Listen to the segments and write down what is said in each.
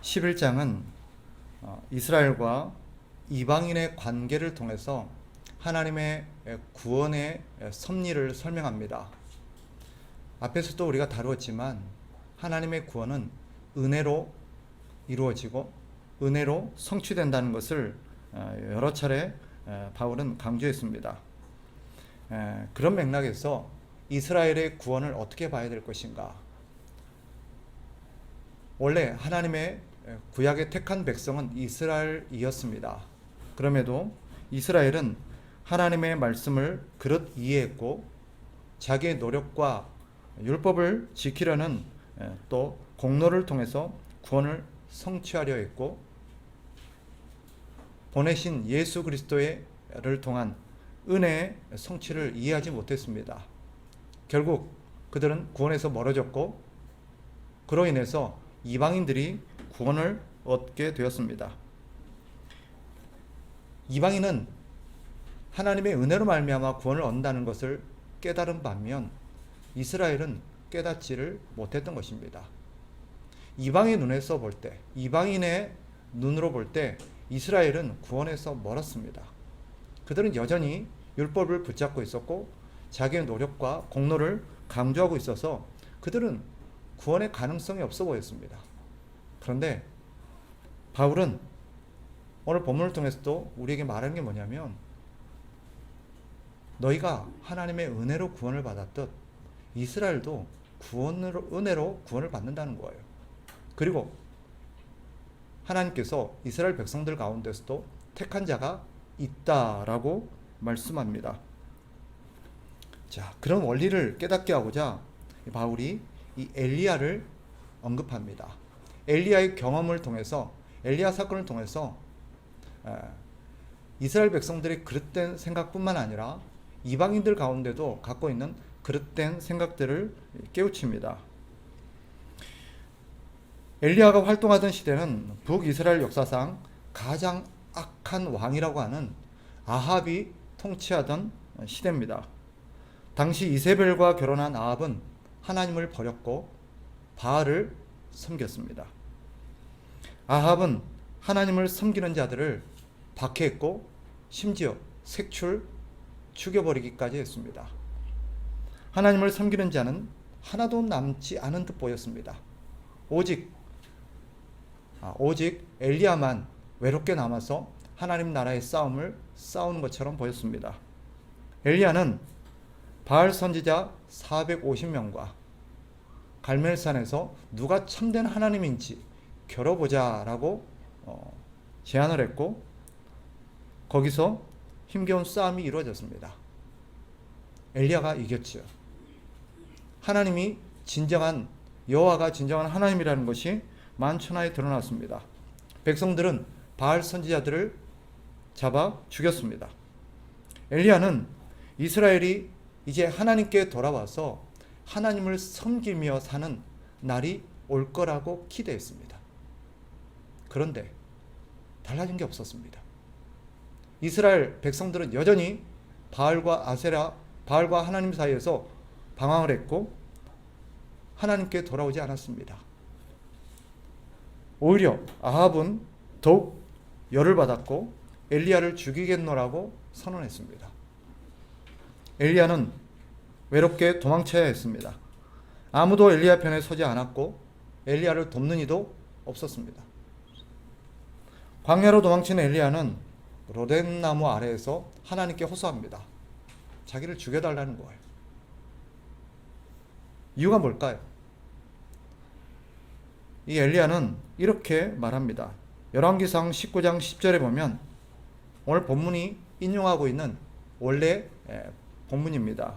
11장은 이스라엘과 이방인의 관계를 통해서 하나님의 구원의 섭리를 설명합니다. 앞에서도 우리가 다루었지만 하나님의 구원은 은혜로 이루어지고 은혜로 성취된다는 것을 여러 차례 바울은 강조했습니다. 그런 맥락에서 이스라엘의 구원을 어떻게 봐야 될 것인가? 원래 하나님의 구약에 택한 백성은 이스라엘이었습니다. 그럼에도 이스라엘은 하나님의 말씀을 그릇 이해했고 자기의 노력과 율법을 지키려는 또 공로를 통해서 구원을 성취하려 했고 보내신 예수 그리스도를 통한 은혜의 성취를 이해하지 못했습니다. 결국 그들은 구원에서 멀어졌고 그로 인해서 이방인들이 구원을 얻게 되었습니다. 이방인은 하나님의 은혜로 말미암아 구원을 얻는다는 것을 깨달은 반면 이스라엘은 깨닫지를 못했던 것입니다. 이방의 눈에서 볼 때, 이방인의 눈으로 볼 때 이스라엘은 구원에서 멀었습니다. 그들은 여전히 율법을 붙잡고 있었고 자기의 노력과 공로를 강조하고 있어서 그들은 구원의 가능성이 없어 보였습니다. 그런데 바울은 오늘 본문을 통해서도 우리에게 말하는 게 뭐냐면 너희가 하나님의 은혜로 구원을 받았듯 이스라엘도 은혜로 구원을 받는다는 거예요. 그리고 하나님께서 이스라엘 백성들 가운데서도 택한 자가 있다라고 말씀합니다. 자, 그런 원리를 깨닫게 하고자 바울이 이 엘리야를 언급합니다. 엘리야의 경험을 통해서 엘리야 사건을 통해서 이스라엘 백성들의 그릇된 생각뿐만 아니라 이방인들 가운데도 갖고 있는 그릇된 생각들을 깨우칩니다. 엘리야가 활동하던 시대는 북이스라엘 역사상 가장 악한 왕이라고 하는 아합이 통치하던 시대입니다. 당시 이세벨과 결혼한 아합은 하나님을 버렸고 바알을 섬겼습니다. 아합은 하나님을 섬기는 자들을 박해했고 심지어 색출, 죽여버리기까지 했습니다. 하나님을 섬기는 자는 하나도 남지 않은 듯 보였습니다. 오직 엘리야만 외롭게 남아서 하나님 나라의 싸움을 싸우는 것처럼 보였습니다. 엘리야는 바알 선지자 450명과 갈멜산에서 누가 참된 하나님인지 겨뤄보자라고 제안을 했고 거기서 힘겨운 싸움이 이루어졌습니다. 엘리야가 이겼죠. 하나님이 진정한 여호와가 진정한 하나님이라는 것이 만천하에 드러났습니다. 백성들은 바알 선지자들을 잡아 죽였습니다. 엘리야는 이스라엘이 이제 하나님께 돌아와서 하나님을 섬기며 사는 날이 올 거라고 기대했습니다. 그런데 달라진 게 없었습니다. 이스라엘 백성들은 여전히 바알과 하나님 사이에서 방황을 했고 하나님께 돌아오지 않았습니다. 오히려 아합은 더욱 열을 받았고 엘리야를 죽이겠노라고 선언했습니다. 엘리야는 외롭게 도망쳐야 했습니다. 아무도 엘리야 편에 서지 않았고 엘리야를 돕는 이도 없었습니다. 광야로 도망치는 엘리야는 로뎀 나무 아래에서 하나님께 호소합니다. 자기를 죽여달라는 거예요. 이유가 뭘까요? 이 엘리야는 이렇게 말합니다. 열왕기상 19장 10절에 보면 오늘 본문이 인용하고 있는 원래 본문입니다.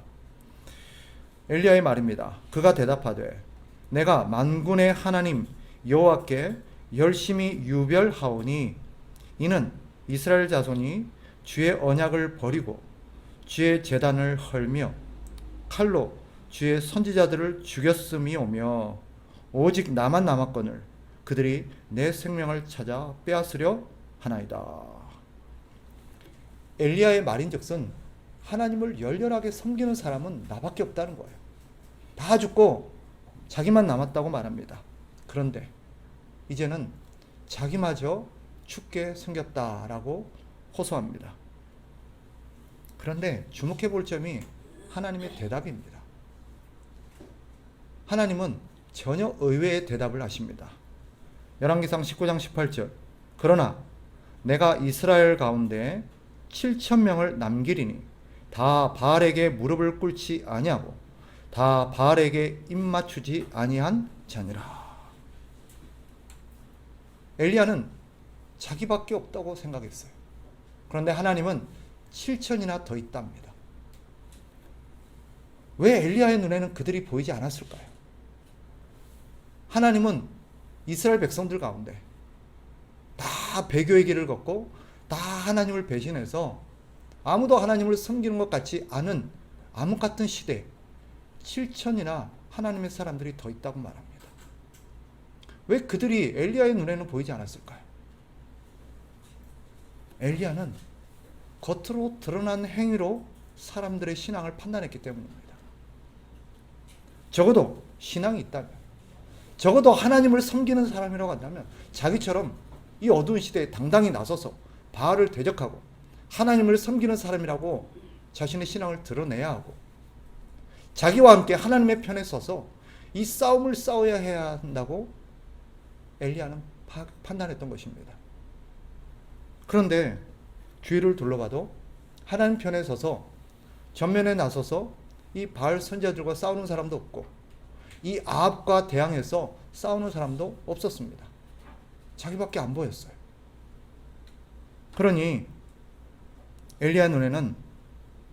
엘리야의 말입니다. 그가 대답하되 내가 만군의 하나님 여호와께 열심히 유별하오니 이는 이스라엘 자손이 주의 언약을 버리고 주의 제단을 헐며 칼로 주의 선지자들을 죽였음이오며 오직 나만 남았거늘 그들이 내 생명을 찾아 빼앗으려 하나이다. 엘리야의 말인즉슨 하나님을 열렬하게 섬기는 사람은 나밖에 없다는 거예요. 다 죽고 자기만 남았다고 말합니다. 그런데 이제는 자기마저 죽게 생겼다라고 호소합니다. 그런데 주목해 볼 점이 하나님의 대답입니다. 하나님은 전혀 의외의 대답을 하십니다. 열왕기상 19장 18절. 그러나 내가 이스라엘 가운데 7,000명을 남기리니 다 바알에게 무릎을 꿇지 아니하고 다 바알에게 입맞추지 아니한 자니라. 엘리야는 자기밖에 없다고 생각했어요. 그런데 하나님은 7천이나 더 있답니다. 왜 엘리야의 눈에는 그들이 보이지 않았을까요? 하나님은 이스라엘 백성들 가운데 다 배교의 길을 걷고 다 하나님을 배신해서 아무도 하나님을 섬기는 것 같지 않은 암흑 같은 시대에 7천이나 하나님의 사람들이 더 있다고 말합니다. 왜 그들이 엘리야의 눈에는 보이지 않았을까요? 엘리야는 겉으로 드러난 행위로 사람들의 신앙을 판단했기 때문입니다. 적어도 신앙이 있다면, 적어도 하나님을 섬기는 사람이라고 한다면 자기처럼 이 어두운 시대에 당당히 나서서 바알을 대적하고 하나님을 섬기는 사람이라고 자신의 신앙을 드러내야 하고, 자기와 함께 하나님의 편에 서서 이 싸움을 싸워야 해야 한다고 엘리야는 판단했던 것입니다. 그런데 주위를 둘러봐도 하나님 편에 서서 전면에 나서서 이 바알 선지자들과 싸우는 사람도 없고 이 아합과 대항해서 싸우는 사람도 없었습니다. 자기밖에 안 보였어요. 그러니 엘리야 눈에는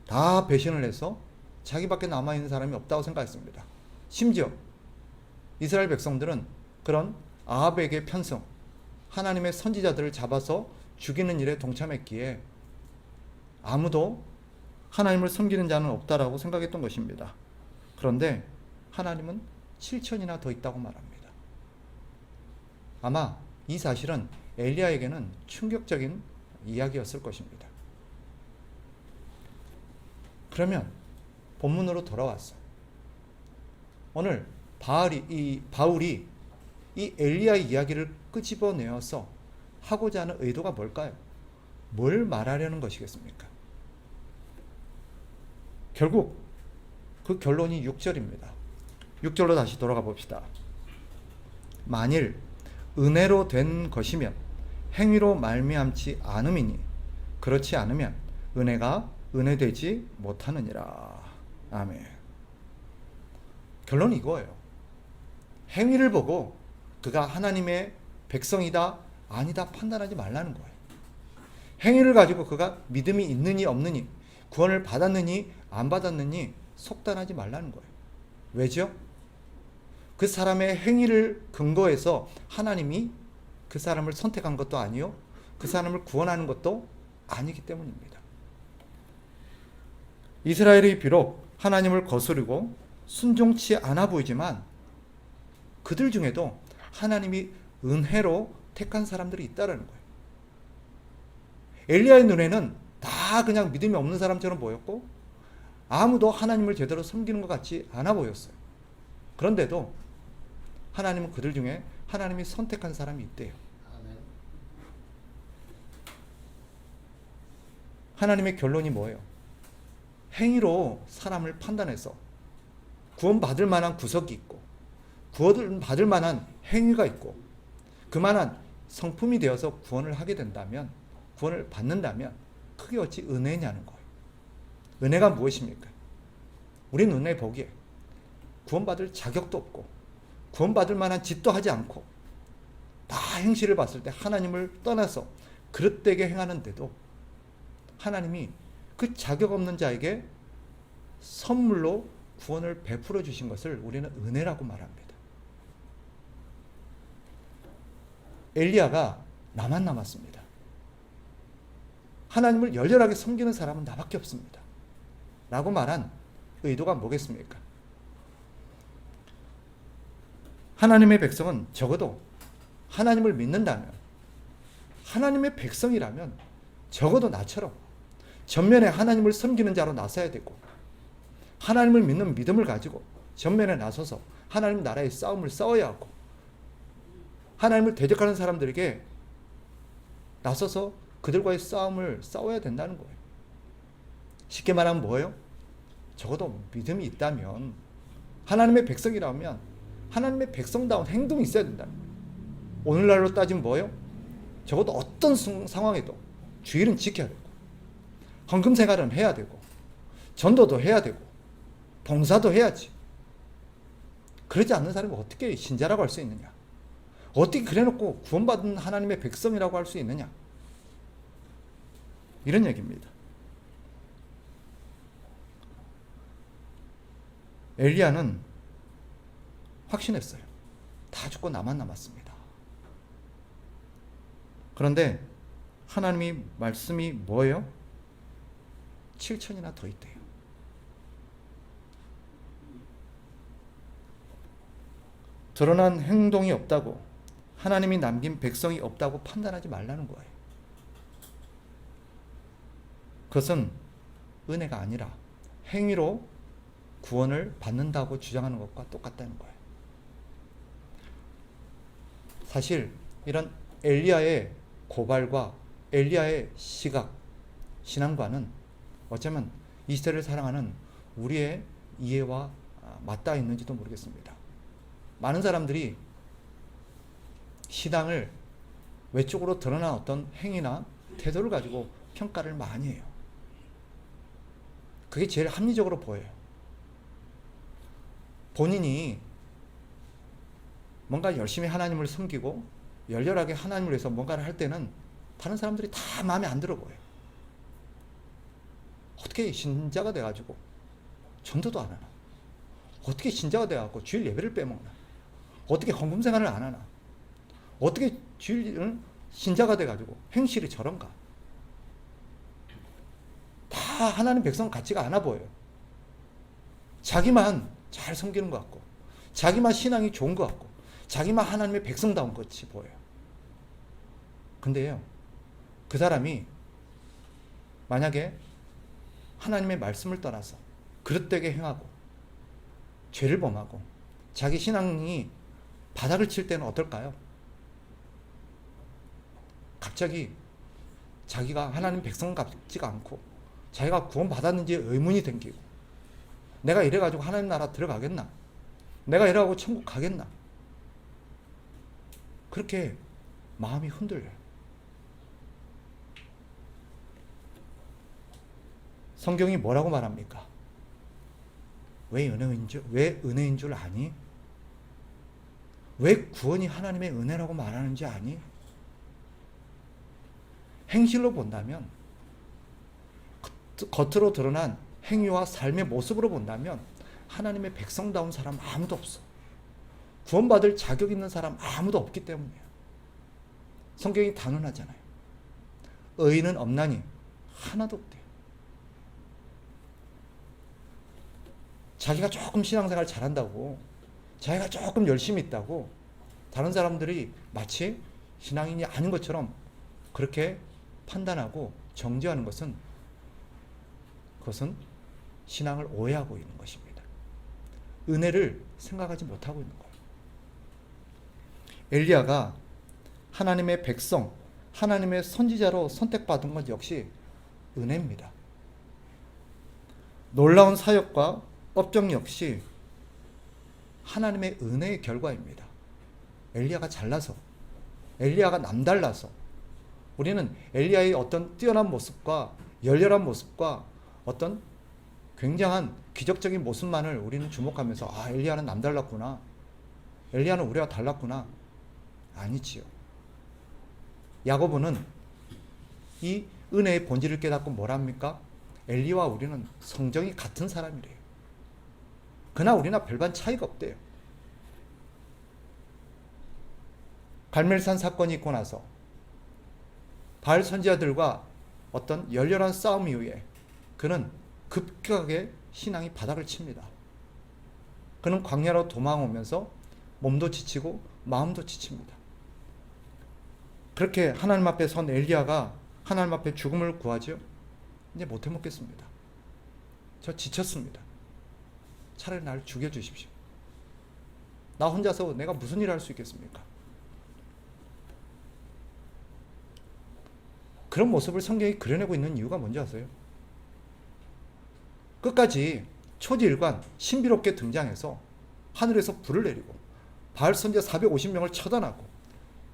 다 배신을 해서 자기밖에 남아있는 사람이 없다고 생각했습니다. 심지어 이스라엘 백성들은 그런 아합에게 편성, 하나님의 선지자들을 잡아서 죽이는 일에 동참했기에 아무도 하나님을 섬기는 자는 없다라고 생각했던 것입니다. 그런데 하나님은 7천이나 더 있다고 말합니다. 아마 이 사실은 엘리야에게는 충격적인 이야기였을 것입니다. 그러면 본문으로 돌아왔어요. 오늘 바울이 이 엘리야의 이야기를 끄집어내어서 하고자 하는 의도가 뭘까요? 뭘 말하려는 것이겠습니까? 결국 그 결론이 6절입니다. 6절로 다시 돌아가 봅시다. 만일 은혜로 된 것이면 행위로 말미암지 않음이니 그렇지 않으면 은혜가 은혜되지 못하느니라. 아멘. 결론이 이거예요. 행위를 보고 그가 하나님의 백성이다 아니다 판단하지 말라는 거예요. 행위를 가지고 그가 믿음이 있느니 없느니, 구원을 받았느니 안 받았느니 속단하지 말라는 거예요. 왜죠? 그 사람의 행위를 근거해서 하나님이 그 사람을 선택한 것도 아니요, 그 사람을 구원하는 것도 아니기 때문입니다. 이스라엘이 비록 하나님을 거스르고 순종치 않아 보이지만 그들 중에도 하나님이 은혜로 택한 사람들이 있다는 거예요. 엘리야의 눈에는 다 그냥 믿음이 없는 사람처럼 보였고 아무도 하나님을 제대로 섬기는 것 같지 않아 보였어요. 그런데도 하나님은 그들 중에 하나님이 선택한 사람이 있대요. 하나님의 결론이 뭐예요? 행위로 사람을 판단해서 구원받을 만한 구석이 있고 구원받을 만한 행위가 있고 그만한 성품이 되어서 구원을 하게 된다면, 구원을 받는다면 그게 어찌 은혜냐는 거예요. 은혜가 무엇입니까? 우린 은혜 보기에 구원받을 자격도 없고 구원받을 만한 짓도 하지 않고 다 행실을 봤을 때 하나님을 떠나서 그릇되게 행하는데도 하나님이 그 자격 없는 자에게 선물로 구원을 베풀어 주신 것을 우리는 은혜라고 말합니다. 엘리야가 나만 남았습니다. 하나님을 열렬하게 섬기는 사람은 나밖에 없습니다. 라고 말한 의도가 뭐겠습니까? 하나님의 백성은 적어도 하나님을 믿는다면, 하나님의 백성이라면 적어도 나처럼 전면에 하나님을 섬기는 자로 나서야 되고, 하나님을 믿는 믿음을 가지고 전면에 나서서 하나님 나라의 싸움을 싸워야 하고, 하나님을 대적하는 사람들에게 나서서 그들과의 싸움을 싸워야 된다는 거예요. 쉽게 말하면 뭐예요? 적어도 믿음이 있다면, 하나님의 백성이라면 하나님의 백성다운 행동이 있어야 된다는 거예요. 오늘날로 따지면 뭐예요? 적어도 어떤 상황에도 주일은 지켜야 되고, 헌금 생활은 해야 되고, 전도도 해야 되고, 봉사도 해야지. 그러지 않는 사람이 어떻게 신자라고 할 수 있느냐? 어떻게 그래놓고 구원받은 하나님의 백성이라고 할 수 있느냐? 이런 얘기입니다. 엘리야는 확신했어요. 다 죽고 나만 남았습니다. 그런데 하나님이 말씀이 뭐예요? 7천이나 더 있대요. 드러난 행동이 없다고, 하나님이 남긴 백성이 없다고 판단하지 말라는 거예요. 그것은 은혜가 아니라 행위로 구원을 받는다고 주장하는 것과 똑같다는 거예요. 사실 이런 엘리야의 고발과 엘리야의 시각, 신앙과는 어쩌면 이 시대를 사랑하는 우리의 이해와 맞닿아 있는지도 모르겠습니다. 많은 사람들이 신앙을 외적으로 드러난 어떤 행위나 태도를 가지고 평가를 많이 해요. 그게 제일 합리적으로 보여요. 본인이 뭔가 열심히 하나님을 섬기고 열렬하게 하나님을 위해서 뭔가를 할 때는 다른 사람들이 다 마음에 안 들어 보여요. 어떻게 신자가 돼가지고 전도도 안 하나? 어떻게 신자가 돼가지고 주일 예배를 빼먹나? 어떻게 헌금 생활을 안 하나? 어떻게 주일 신자가 돼가지고 행실이 저런가? 다 하나님 백성 같지가 않아 보여요. 자기만 잘 섬기는 것 같고, 자기만 신앙이 좋은 것 같고, 자기만 하나님의 백성다운 것 같이 보여요. 근데요, 그 사람이 만약에 하나님의 말씀을 떠나서 그릇되게 행하고 죄를 범하고 자기 신앙이 바닥을 칠 때는 어떨까요? 갑자기 자기가 하나님 백성 같지가 않고 자기가 구원받았는지 의문이 생기고, 내가 이래가지고 하나님 나라 들어가겠나? 내가 이래가지고 천국 가겠나? 그렇게 마음이 흔들려요. 성경이 뭐라고 말합니까? 왜 은혜인 줄 아니? 왜 구원이 하나님의 은혜라고 말하는지 아니? 행실로 본다면, 겉으로 드러난 행위와 삶의 모습으로 본다면 하나님의 백성다운 사람 아무도 없어. 구원받을 자격 있는 사람 아무도 없기 때문이에요. 성경이 단언하잖아요. 의인은 없나니 하나도 없대요. 자기가 조금 신앙생활 잘한다고, 자기가 조금 열심히 있다고 다른 사람들이 마치 신앙인이 아닌 것처럼 그렇게 판단하고 정죄하는 것은, 그것은 신앙을 오해하고 있는 것입니다. 은혜를 생각하지 못하고 있는 거예요. 엘리야가 하나님의 백성, 하나님의 선지자로 선택받은 것 역시 은혜입니다. 놀라운 사역과 업적 역시 하나님의 은혜의 결과입니다. 엘리야가 잘나서, 엘리야가 남달라서, 우리는 엘리야의 어떤 뛰어난 모습과 열렬한 모습과 어떤 굉장한 기적적인 모습만을 우리는 주목하면서, 아, 엘리야는 남달랐구나, 엘리야는 우리와 달랐구나. 아니지요. 야고보는 이 은혜의 본질을 깨닫고 뭐랍니까? 엘리야와 우리는 성정이 같은 사람이래요. 그러나 우리나 별반 차이가 없대요. 갈멜산 사건이 있고 나서 바알 선지자들과 어떤 열렬한 싸움 이후에 그는 급격하게 신앙이 바닥을 칩니다. 그는 광야로 도망오면서 몸도 지치고 마음도 지칩니다. 그렇게 하나님 앞에 선 엘리야가 하나님 앞에 죽음을 구하죠. 이제 못해 먹겠습니다. 저 지쳤습니다. 차라리 나를 죽여주십시오. 나 혼자서 내가 무슨 일을 할 수 있겠습니까? 그런 모습을 성경이 그려내고 있는 이유가 뭔지 아세요? 끝까지 초지일관 신비롭게 등장해서 하늘에서 불을 내리고 바알 선지자 450명을 처단하고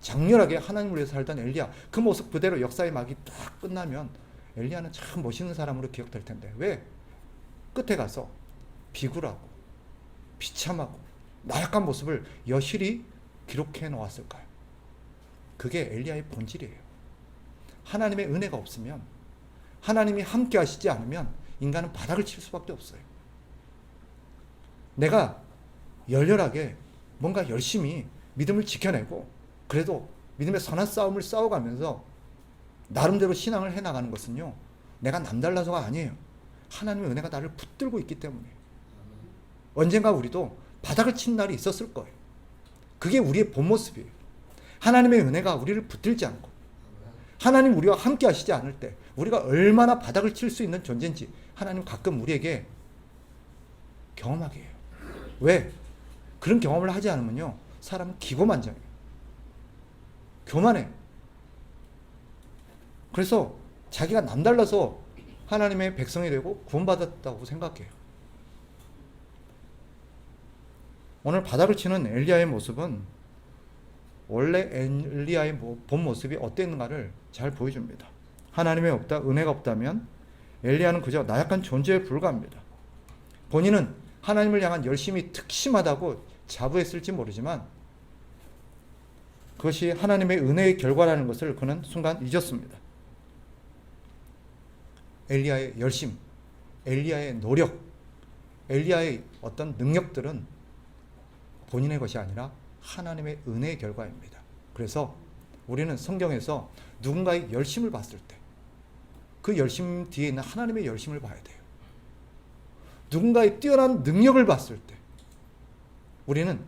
장렬하게 하나님을 위해서 살던 엘리야, 그 모습 그대로 역사의 막이 딱 끝나면 엘리야는 참 멋있는 사람으로 기억될 텐데 왜 끝에 가서 비굴하고 비참하고 나약한 모습을 여실히 기록해 놓았을까요? 그게 엘리야의 본질이에요. 하나님의 은혜가 없으면, 하나님이 함께 하시지 않으면 인간은 바닥을 칠 수밖에 없어요. 내가 열렬하게 뭔가 열심히 믿음을 지켜내고 그래도 믿음의 선한 싸움을 싸워가면서 나름대로 신앙을 해나가는 것은요, 내가 남달라서가 아니에요. 하나님의 은혜가 나를 붙들고 있기 때문에. 언젠가 우리도 바닥을 친 날이 있었을 거예요. 그게 우리의 본 모습이에요. 하나님의 은혜가 우리를 붙들지 않고 하나님 우리와 함께 하시지 않을 때 우리가 얼마나 바닥을 칠 수 있는 존재인지 하나님 가끔 우리에게 경험하게 해요. 왜? 그런 경험을 하지 않으면요, 사람은 기고만장해요. 교만해. 그래서 자기가 남달라서 하나님의 백성이 되고 구원받았다고 생각해요. 오늘 바닥을 치는 엘리야의 모습은 원래 엘리야의 본 모습이 어땠는가를 잘 보여줍니다. 하나님의 은혜가 없다면 엘리야는 그저 나약한 존재에 불과합니다. 본인은 하나님을 향한 열심이 특심하다고 자부했을지 모르지만 그것이 하나님의 은혜의 결과라는 것을 그는 순간 잊었습니다. 엘리야의 열심, 엘리야의 노력, 엘리야의 어떤 능력들은 본인의 것이 아니라 하나님의 은혜의 결과입니다. 그래서 우리는 성경에서 누군가의 열심을 봤을 때 그 열심 뒤에 있는 하나님의 열심을 봐야 돼요. 누군가의 뛰어난 능력을 봤을 때 우리는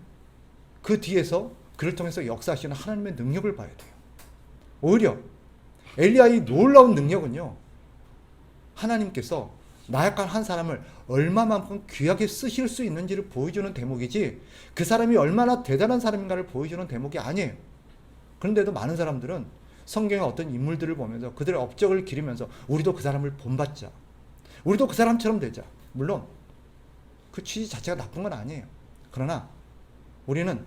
그 뒤에서 그를 통해서 역사하시는 하나님의 능력을 봐야 돼요. 오히려 엘리야의 놀라운 능력은요, 하나님께서 나약한 한 사람을 얼마만큼 귀하게 쓰실 수 있는지를 보여주는 대목이지 그 사람이 얼마나 대단한 사람인가를 보여주는 대목이 아니에요. 그런데도 많은 사람들은 성경의 어떤 인물들을 보면서 그들의 업적을 기리면서 우리도 그 사람을 본받자, 우리도 그 사람처럼 되자. 물론 그 취지 자체가 나쁜 건 아니에요. 그러나 우리는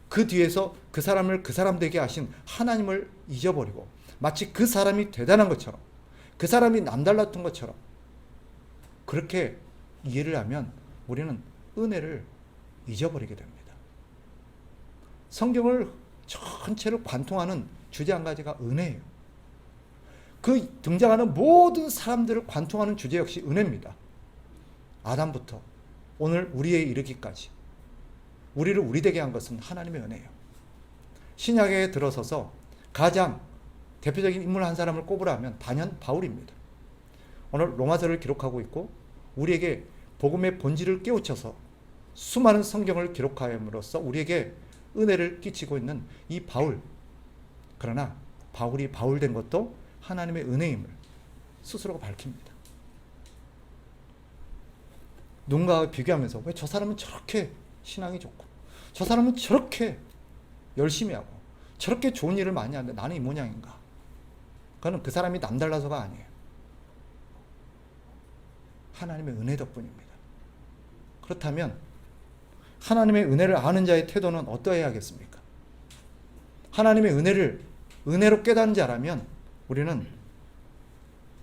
그 뒤에서 그 사람을 그 사람 되게 하신 하나님을 잊어버리고 마치 그 사람이 대단한 것처럼, 그 사람이 남달랐던 것처럼 그렇게 이해를 하면 우리는 은혜를 잊어버리게 됩니다. 성경을 전체를 관통하는 주제 한 가지가 은혜예요. 그 등장하는 모든 사람들을 관통하는 주제 역시 은혜입니다. 아담부터 오늘 우리에 이르기까지 우리를 우리 되게 한 것은 하나님의 은혜예요. 신약에 들어서서 가장 대표적인 인물 한 사람을 꼽으라면 단연 바울입니다. 오늘 로마서를 기록하고 있고 우리에게 복음의 본질을 깨우쳐서 수많은 성경을 기록함으로써 우리에게 은혜를 끼치고 있는 이 바울. 그러나 바울이 바울 된 것도 하나님의 은혜임을 스스로가 밝힙니다. 누군가와 비교하면서 왜 저 사람은 저렇게 신앙이 좋고 저 사람은 저렇게 열심히 하고 저렇게 좋은 일을 많이 하는데 나는 이 모양인가? 그거는 그 사람이 남달라서가 아니에요. 하나님의 은혜 덕분입니다. 그렇다면 하나님의 은혜를 아는 자의 태도는 어떠해야 하겠습니까? 하나님의 은혜를 은혜로 깨닫는 자라면 우리는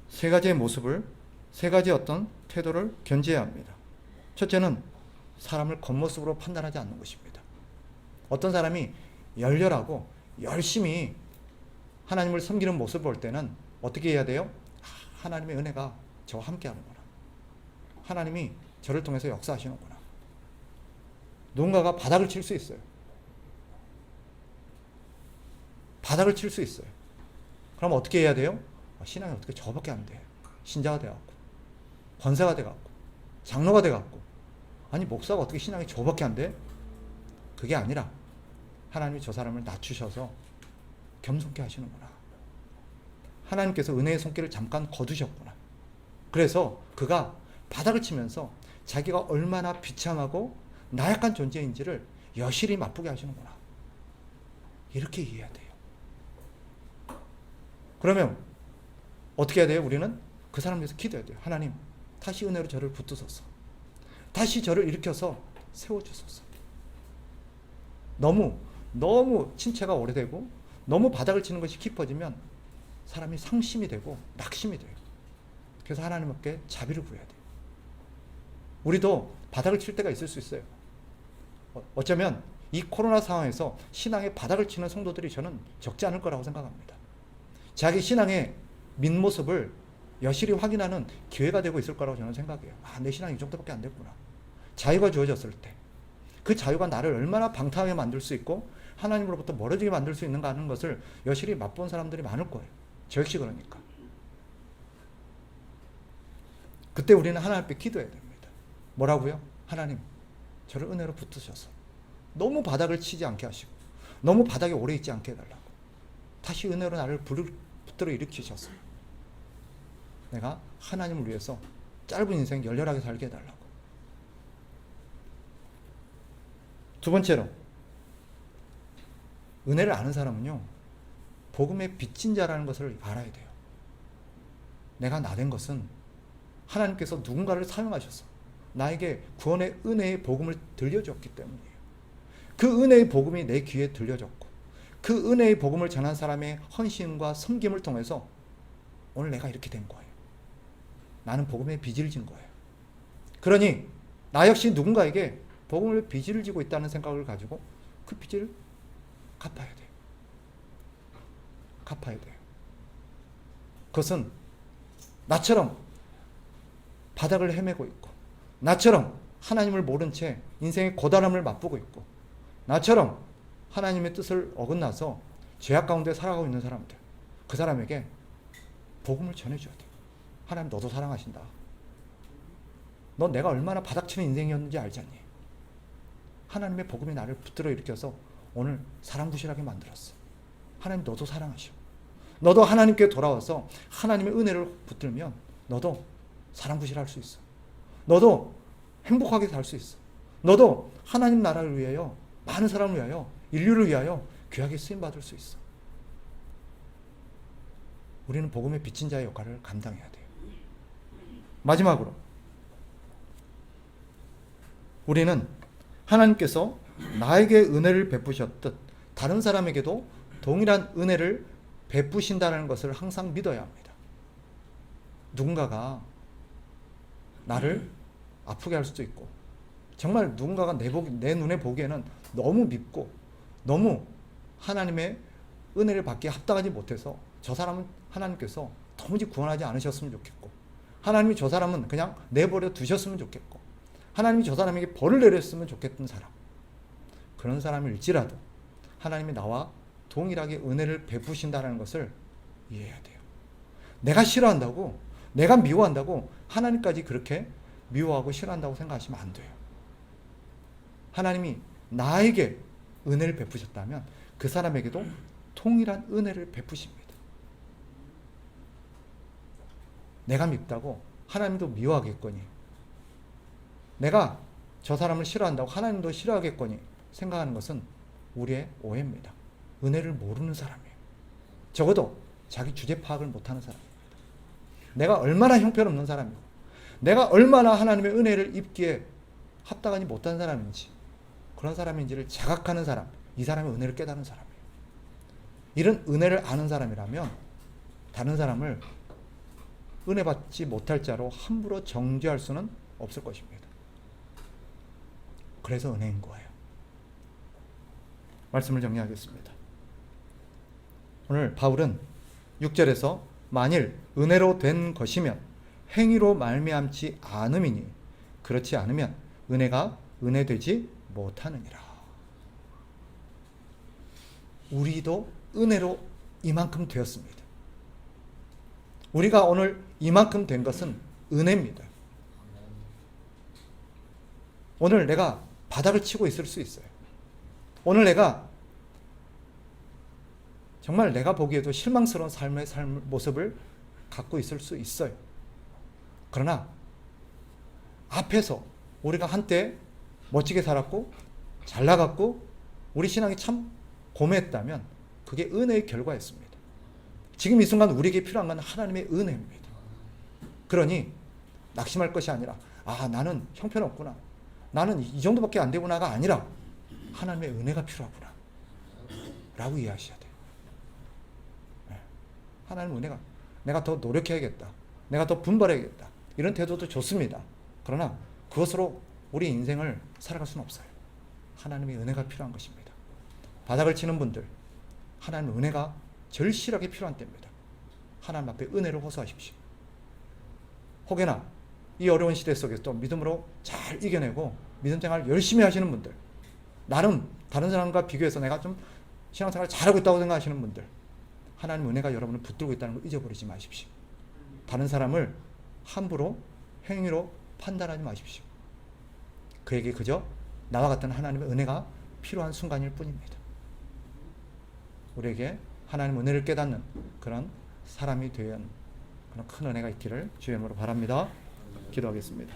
세 가지의 모습을, 세 가지의 어떤 태도를 견지해야 합니다. 첫째는 사람을 겉모습으로 판단하지 않는 것입니다. 어떤 사람이 열렬하고 열심히 하나님을 섬기는 모습을 볼 때는 어떻게 해야 돼요? 하나님의 은혜가 저와 함께 하는구나. 하나님이 저를 통해서 역사하시는구나. 누군가가 바닥을 칠 수 있어요. 바닥을 칠 수 있어요. 그럼 어떻게 해야 돼요? 신앙이 어떻게 저밖에 안 돼. 신자가 돼갖고 권사가 돼갖고 장로가 돼갖고 아니 목사가 어떻게 신앙이 저밖에 안 돼? 그게 아니라 하나님이 저 사람을 낮추셔서 겸손케 하시는구나. 하나님께서 은혜의 손길을 잠깐 거두셨구나. 그래서 그가 바닥을 치면서 자기가 얼마나 비참하고 나약한 존재인지를 여실히 맛보게 하시는구나. 이렇게 이해해야 돼요. 그러면 어떻게 해야 돼요? 우리는 그 사람을 위해서 기도해야 돼요. 하나님, 다시 은혜로 저를 붙드소서. 다시 저를 일으켜서 세워주소서. 너무 침체가 오래되고 너무 바닥을 치는 것이 깊어지면 사람이 상심이 되고 낙심이 돼요. 그래서 하나님께 자비를 구해야 돼요. 우리도 바닥을 칠 때가 있을 수 있어요. 어쩌면 이 코로나 상황에서 신앙의 바닥을 치는 성도들이 저는 적지 않을 거라고 생각합니다. 자기 신앙의 민모습을 여실히 확인하는 기회가 되고 있을 거라고 저는 생각해요. 내 신앙이 이 정도밖에 안 됐구나. 자유가 주어졌을 때 그 자유가 나를 얼마나 방탕하게 만들 수 있고 하나님으로부터 멀어지게 만들 수 있는가 하는 것을 여실히 맛본 사람들이 많을 거예요. 저 역시 그러니까. 그때 우리는 하나님 앞에 기도해야 됩니다. 뭐라고요? 하나님, 저를 은혜로 붙드셔서 너무 바닥을 치지 않게 하시고 너무 바닥에 오래 있지 않게 해달라고. 다시 은혜로 나를 붙들어 일으키셔서 내가 하나님을 위해서 짧은 인생 열렬하게 살게 해달라고. 두 번째로, 은혜를 아는 사람은요, 복음의 빚진 자라는 것을 알아야 돼요. 내가 나 된 것은 하나님께서 누군가를 사용하셔서 나에게 구원의 은혜의 복음을 들려줬기 때문이에요. 그 은혜의 복음이 내 귀에 들려졌고 그 은혜의 복음을 전한 사람의 헌신과 섬김을 통해서 오늘 내가 이렇게 된 거예요. 나는 복음의 빚을 진 거예요. 그러니 나 역시 누군가에게 복음의 빚을 지고 있다는 생각을 가지고 그 빚을 갚아야 돼요. 갚아야 돼요. 그것은 나처럼 바닥을 헤매고 있고 나처럼 하나님을 모른 채 인생의 고단함을 맛보고 있고 나처럼 하나님의 뜻을 어긋나서 죄악 가운데 살아가고 있는 사람들, 그 사람에게 복음을 전해줘야 돼요. 하나님, 너도 사랑하신다. 너 내가 얼마나 바닥치는 인생이었는지 알지 않니? 하나님의 복음이 나를 붙들어 일으켜서 오늘 사랑부실하게 만들었어. 하나님, 너도 사랑하셔. 너도 하나님께 돌아와서 하나님의 은혜를 붙들면 너도 사랑부실할 수 있어. 너도 행복하게 살 수 있어. 너도 하나님 나라를 위하여, 많은 사람을 위하여, 인류를 위하여 귀하게 쓰임받을 수 있어. 우리는 복음의 빚진 자의 역할을 감당해야 돼요. 마지막으로, 우리는 하나님께서 나에게 은혜를 베푸셨듯 다른 사람에게도 동일한 은혜를 베푸신다는 것을 항상 믿어야 합니다. 누군가가 나를 아프게 할 수도 있고, 정말 누군가가 내 눈에 보기에는 너무 밉고 너무 하나님의 은혜를 받기에 합당하지 못해서 저 사람은 하나님께서 도무지 구원하지 않으셨으면 좋겠고, 하나님이 저 사람은 그냥 내버려 두셨으면 좋겠고, 하나님이 저 사람에게 벌을 내렸으면 좋겠던 사람, 그런 사람일지라도 하나님이 나와 동일하게 은혜를 베푸신다는 것을 이해해야 돼요. 내가 싫어한다고, 내가 미워한다고 하나님까지 그렇게 미워하고 싫어한다고 생각하시면 안 돼요. 하나님이 나에게 은혜를 베푸셨다면 그 사람에게도 동일한 은혜를 베푸십니다. 내가 밉다고 하나님도 미워하겠거니, 내가 저 사람을 싫어한다고 하나님도 싫어하겠거니 생각하는 것은 우리의 오해입니다. 은혜를 모르는 사람이에요. 적어도 자기 주제 파악을 못하는 사람입니다. 내가 얼마나 형편없는 사람이고, 내가 얼마나 하나님의 은혜를 입기에 합당하지 못한 사람인지, 그런 사람인지를 자각하는 사람, 이 사람의 은혜를 깨닫는 사람이에요. 이런 은혜를 아는 사람이라면 다른 사람을 은혜 받지 못할 자로 함부로 정죄할 수는 없을 것입니다. 그래서 은혜인 거예요. 말씀을 정리하겠습니다. 오늘 바울은 6절에서 만일 은혜로 된 것이면 행위로 말미암지 않음이니 그렇지 않으면 은혜가 은혜되지 못하느니라. 우리도 은혜로 이만큼 되었습니다. 우리가 오늘 이만큼 된 것은 은혜입니다. 오늘 내가 바닥을 치고 있을 수 있어요. 오늘 내가 정말 내가 보기에도 실망스러운 삶의 모습을 갖고 있을 수 있어요. 그러나 앞에서 우리가 한때 멋지게 살았고 잘 나갔고 우리 신앙이 참 고매했다면 그게 은혜의 결과였습니다. 지금 이 순간 우리에게 필요한 건 하나님의 은혜입니다. 그러니 낙심할 것이 아니라 나는 형편없구나, 나는 이 정도밖에 안 되구나가 아니라 하나님의 은혜가 필요하구나 라고 이해하셔야 돼요. 하나님의 은혜가, 내가 더 노력해야겠다, 내가 더 분발해야겠다, 이런 태도도 좋습니다. 그러나 그것으로 우리 인생을 살아갈 수는 없어요. 하나님의 은혜가 필요한 것입니다. 바닥을 치는 분들, 하나님의 은혜가 절실하게 필요한 때입니다. 하나님 앞에 은혜를 호소하십시오. 혹여나 이 어려운 시대 속에서 또 믿음으로 잘 이겨내고 믿음생활 열심히 하시는 분들, 나름 다른 사람과 비교해서 내가 좀 신앙생활 잘하고 있다고 생각하시는 분들, 하나님 은혜가 여러분을 붙들고 있다는 걸 잊어버리지 마십시오. 다른 사람을 함부로 행위로 판단하지 마십시오. 그에게 그저 나와 같은 하나님의 은혜가 필요한 순간일 뿐입니다. 우리에게 하나님의 은혜를 깨닫는 그런 사람이 되는 그런 큰 은혜가 있기를 주의 이름으로 바랍니다. 기도하겠습니다.